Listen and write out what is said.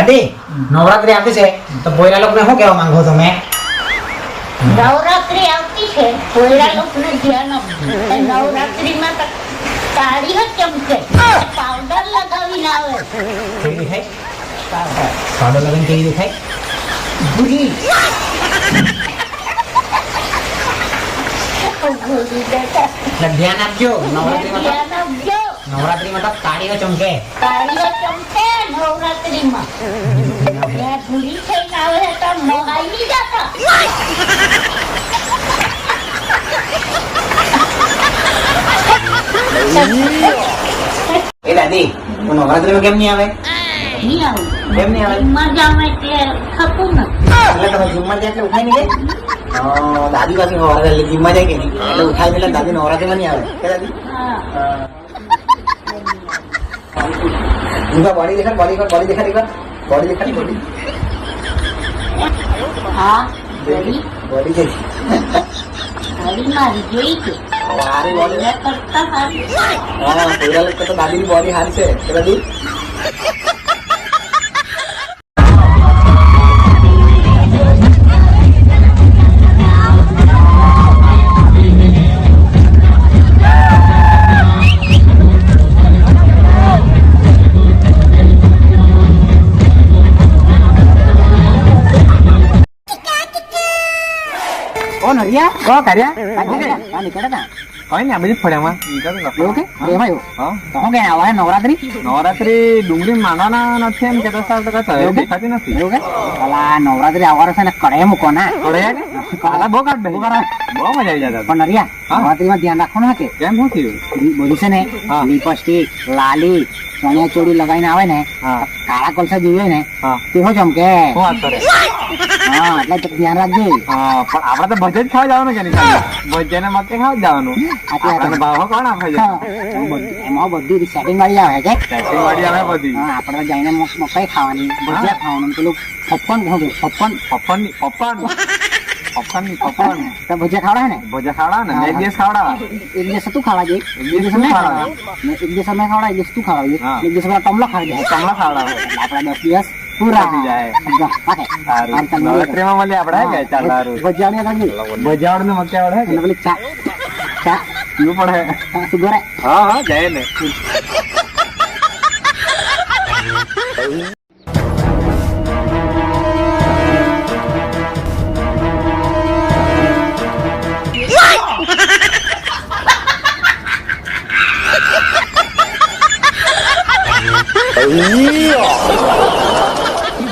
દાદી નવરાત્રી આવતી છે તો બોયરા લોકોને શું કહેવા માંગો તમે? નવરાત્રી આવતી છે, કોયડા લોકોને ધ્યાન આપજો. નવરાત્રીમાં તો કાળી જ ચમકે, પાવડર લગાવીને આવે. કેવી દેખાય? પાવડર લગાવીને કેવી દેખાય? ભૂરી ભૂરી બેટા એટલે ધ્યાન આપજો. નવરાત્રીમાં ધ્યાન આપજો. તો કાળીઓ ચમકે. કાળીઓ ચમકે નવરાત્રીમાં. ત્યાં ભૂરી થઈને આવે છે તો નહાઈ નહીં જતા. એ દાદી તું નવરાત્રીમાં કેમ નહીં આવે? નહીં આવું. કેમ નહીં આવે? જીમમાં જાઉં એટલે થતું નથી. એટલે તમે જીમમાં જાય એટલે ઉઠાઈ નહીં જાય? દાદી પાછી નવરાત્રી એટલે જીમમાં જાય કે નહીં એટલે ઉઠાઈ એટલે દાદી નવરાત્રીમાં નહીં આવે કે દાદી? હા. બોડી દેખાડ બોડી હા બોડી બોડી છે બોડી મારી જોઈ છે. સારી બોડી. એના કરતા સારી. હા કોઈરા લોકો તો દાદીની બોડી સારી છે કે દાદી? ઓ નરિયા ઓ કર્યા આ નીકળે તા કઈ ને આ બધી ફળ્યામાં એવું કે એમાં એવું હા તો હું કે આવા નવરાત્રી નવરાત્રી ડુંગળી માંડવાના નથી એમ કેતા સાલ તો કઈ દેખાતી નથી. એવું કે અલા નવરાત્રી આવવાનો છે ને કડે મૂકો ના પડ્યા કે કાલા બહુ કાઢ દે બહુ મજા આવી જતા. પણ નરિયા હા. નવરાત્રીમાં ધ્યાન રાખવાનું કે કેમ શું થયું? બધું છે ને હા. લિપસ્ટિક લાલી ચણિયા ચોળી લગાવીને આવે ને હા કાળા કલસા જોઈએ ને હા તે હો ચમકે. શું વાત કરે? હા એટલે તો ધ્યાન રાખજે. હા પણ આપડે તો ભજન ખાવા જવાનું કે નહીં? ભજન મતે ખાવા જવાનું. આપણને ભાવ કોણ આપે છે? હા, એમાં બધી સેટિંગ વાળી આવે છે ટેક્સી વાળી આવે બધી. હા આપણે તો જઈને મકાઈ ખાવાની ભજીયા ખાવાનું પેલું પપ્પન તો ભજીયા ખાવડા ને ભજા ખાવડા ને એક દિવસ ખાવડા. એક દિવસ તું ખાવા જઈએ એક દિવસ શું ખાવડા? એક દિવસ અમે ખાવડા એક દિવસ તું ખાવા જઈએ હા. એક દિવસ પેલા ટમલો ખાવા જાય કમલા ખાવડા. આપડા 10 દિવસ પૂરા પતી જાય. પાકે નવરાત્રીમાં મળીએ આપણે હે કે? ચાલ સારું. ભજીયા ખાજી ભજાવડ ને મક્યાવડ હે અને કે? પેલી ચા ચા પીવું પડે. સુગરે હા હા જાય ને. Yeah.